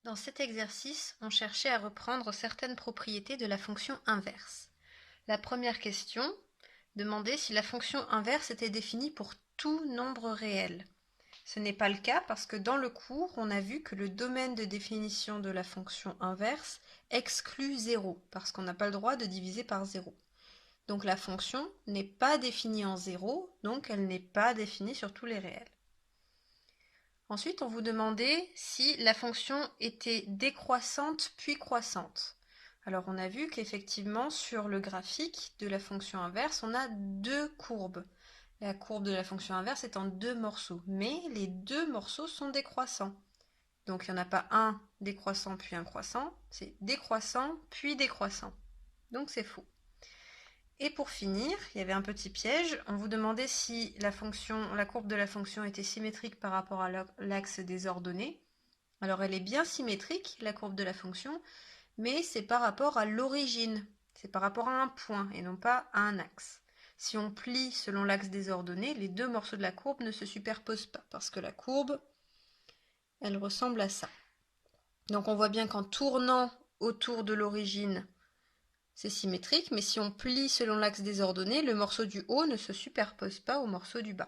Dans cet exercice, on cherchait à reprendre certaines propriétés de la fonction inverse. La première question demandait si la fonction inverse était définie pour tout nombre réel. Ce n'est pas le cas parce que dans le cours, on a vu que le domaine de définition de la fonction inverse exclut 0 parce qu'on n'a pas le droit de diviser par 0. Donc la fonction n'est pas définie en 0, donc elle n'est pas définie sur tous les réels. Ensuite, on vous demandait si la fonction était décroissante puis croissante. Alors on a vu qu'effectivement sur le graphique de la fonction inverse, on a deux courbes. La courbe de la fonction inverse est en deux morceaux, mais les deux morceaux sont décroissants. Donc il n'y en a pas un décroissant puis un croissant, c'est décroissant puis décroissant. Donc c'est faux. Et pour finir, il y avait un petit piège. On vous demandait si la courbe de la fonction était symétrique par rapport à l'axe des ordonnées. Alors elle est bien symétrique, la courbe de la fonction, mais c'est par rapport à l'origine. C'est par rapport à un point et non pas à un axe. Si on plie selon l'axe des ordonnées, les deux morceaux de la courbe ne se superposent pas parce que la courbe, elle ressemble à ça. Donc on voit bien qu'en tournant autour de l'origine, c'est symétrique, mais si on plie selon l'axe des ordonnées, le morceau du haut ne se superpose pas au morceau du bas.